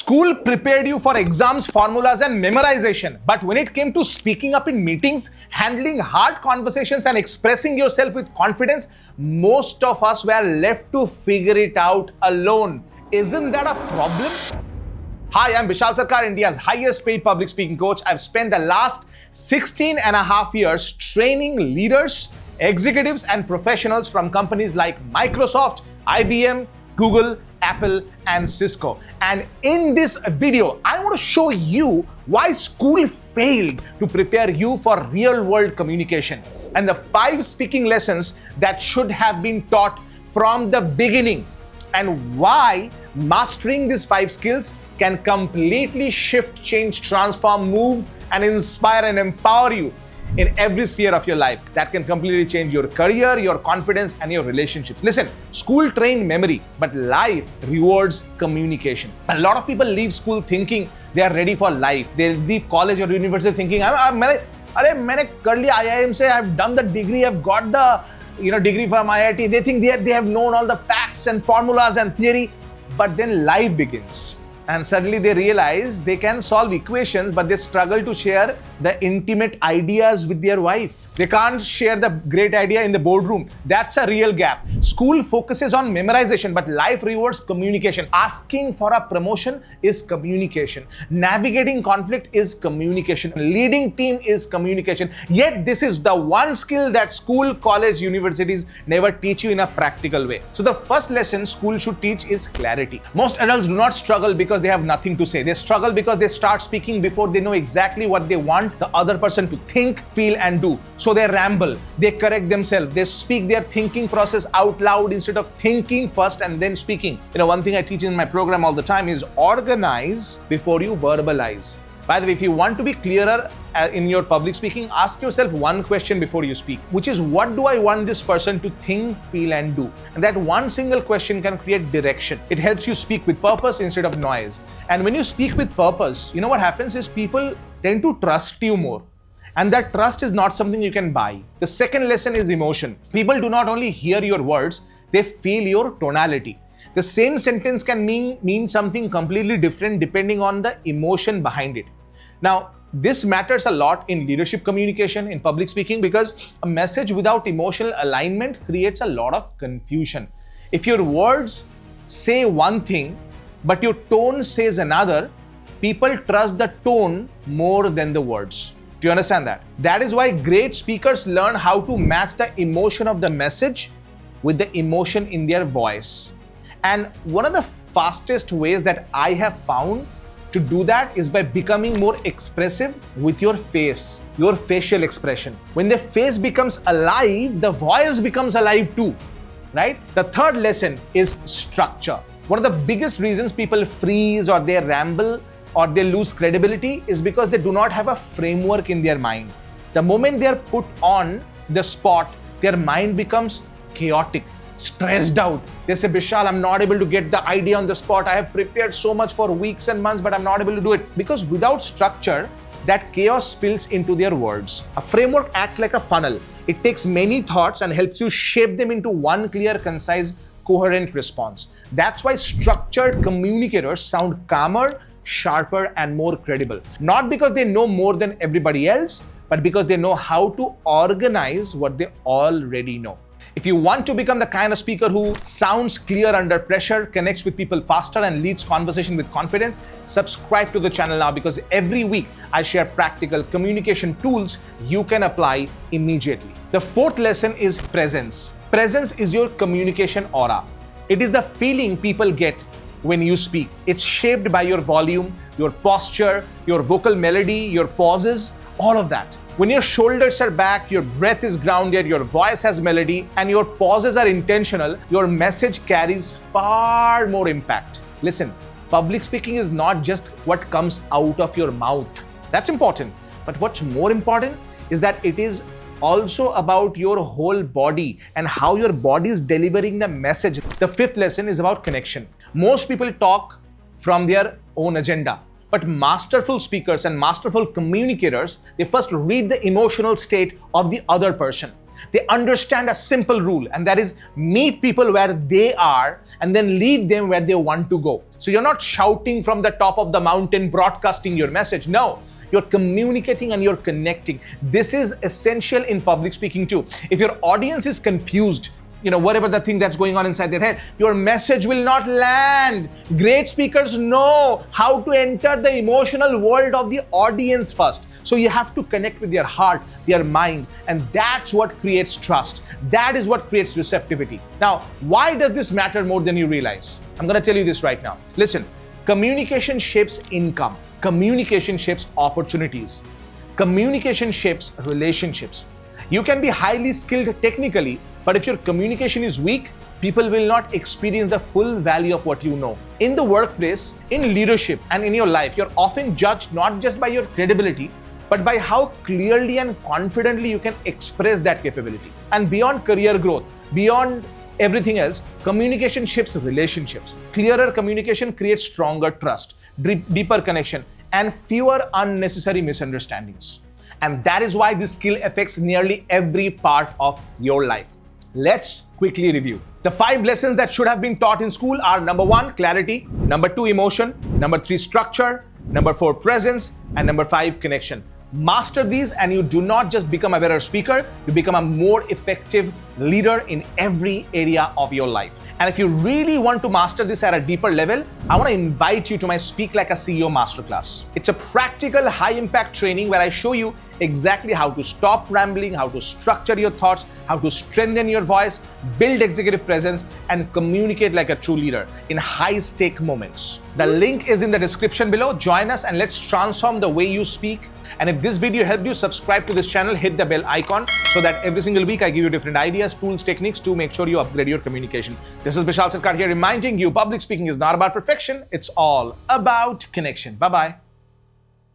School prepared you for exams, formulas, and memorization. But when it came to speaking up in meetings, handling hard conversations, and expressing yourself with confidence, most of us were left to figure it out alone. Isn't that a problem? Hi, I'm Bishal Sarkar, India's highest paid public speaking coach. I've spent the last 16 and a half years training leaders, executives, and professionals from companies like Microsoft, IBM, Google, Apple, and Cisco. And in this video, I want to show you why school failed to prepare you for real-world communication and the 5 speaking lessons that should have been taught from the beginning, and why mastering these 5 skills can completely shift, change, transform, move, and inspire and empower you in every sphere of your life. That can completely change your career, your confidence, and your relationships. Listen, school trained memory, but life rewards communication. A lot of people leave school thinking they are ready for life. They leave college or university thinking, मैंने कर लिया IIM से, I've done the degree, I've got the degree from IIT. They think they have known all the facts and formulas and theory, but then life begins. And suddenly they realize they can solve equations, but they struggle to share the intimate ideas with their wife. They can't share the great idea in the boardroom. That's a real gap. School focuses on memorization, but life rewards communication. Asking for a promotion is communication. Navigating conflict is communication. Leading team is communication. Yet this is the one skill that school, college, universities never teach you in a practical way. So the first lesson school should teach is clarity. Most adults do not struggle because they have nothing to say. They struggle because they start speaking before they know exactly what they want the other person to think, feel, and do. So they ramble, they correct themselves, they speak their thinking process out loud instead of thinking first and then speaking. One thing I teach in my program all the time is organize before you verbalize. By the way, if you want to be clearer in your public speaking, ask yourself one question before you speak, which is, what do I want this person to think, feel, and do? And that one single question can create direction. It helps you speak with purpose instead of noise. And when you speak with purpose, what happens is people tend to trust you more. And that trust is not something you can buy. The second lesson is emotion. People do not only hear your words, they feel your tonality. The same sentence can mean something completely different depending on the emotion behind it. Now, this matters a lot in leadership communication, in public speaking, because a message without emotional alignment creates a lot of confusion. If your words say one thing, but your tone says another, people trust the tone more than the words. Do you understand that? That is why great speakers learn how to match the emotion of the message with the emotion in their voice. And one of the fastest ways that I have found to do that is by becoming more expressive with your face, your facial expression. When the face becomes alive, the voice becomes alive too, right? The third lesson is structure. One of the biggest reasons people freeze or they ramble or they lose credibility is because they do not have a framework in their mind. The moment they are put on the spot, their mind becomes chaotic, stressed out. They say, Bishal, I'm not able to get the idea on the spot. I have prepared so much for weeks and months, but I'm not able to do it. Because without structure, that chaos spills into their words. A framework acts like a funnel. It takes many thoughts and helps you shape them into one clear, concise, coherent response. That's why structured communicators sound calmer, sharper, and more credible. Not because they know more than everybody else, but because they know how to organize what they already know. If you want to become the kind of speaker who sounds clear under pressure, connects with people faster, and leads conversation with confidence, subscribe to the channel now, because every week I share practical communication tools you can apply immediately. The fourth lesson is presence. Presence is your communication aura. It is the feeling people get when you speak. It's shaped by your volume, your posture, your vocal melody, your pauses, all of that. When your shoulders are back, your breath is grounded, your voice has melody, and your pauses are intentional, your message carries far more impact. Listen, public speaking is not just what comes out of your mouth. That's important. But what's more important is that it is also about your whole body and how your body is delivering the message. The fifth lesson is about connection. Most people talk from their own agenda, but masterful speakers and masterful communicators, they first read the emotional state of the other person. They understand a simple rule, and that is meet people where they are and then lead them where they want to go. So you're not shouting from the top of the mountain, broadcasting your message. No, you're communicating and you're connecting. This is essential in public speaking too. If your audience is confused, whatever the thing that's going on inside their head, your message will not land. Great speakers know how to enter the emotional world of the audience first. So you have to connect with their heart, their mind, and that's what creates trust. That is what creates receptivity. Now, why does this matter more than you realize? I'm going to tell you this right now. Listen, communication shapes income. Communication shapes opportunities. Communication shapes relationships. You can be highly skilled technically, but if your communication is weak, people will not experience the full value of what you know. In the workplace, in leadership, and in your life, you're often judged not just by your credibility, but by how clearly and confidently you can express that capability. And beyond career growth, beyond everything else, communication shapes relationships. Clearer communication creates stronger trust, deeper connection, and fewer unnecessary misunderstandings. And that is why this skill affects nearly every part of your life. Let's quickly review. The 5 lessons that should have been taught in school are: number 1, clarity; number 2, emotion; number 3, structure; number 4, presence; and number 5, connection. Master these and you do not just become a better speaker, you become a more effective leader in every area of your life. And if you really want to master this at a deeper level, I want to invite you to my Speak Like a CEO Masterclass. It's a practical, high-impact training where I show you exactly how to stop rambling, how to structure your thoughts, how to strengthen your voice, build executive presence, and communicate like a true leader in high-stake moments. The link is in the description below. Join us and let's transform the way you speak. And if this video helped you, subscribe to this channel, hit the bell icon so that every single week I give you different ideas, tools, techniques to make sure you upgrade your communication. This is Bishal Sarkar here reminding you public speaking is not about perfection, it's all about connection. Bye-bye.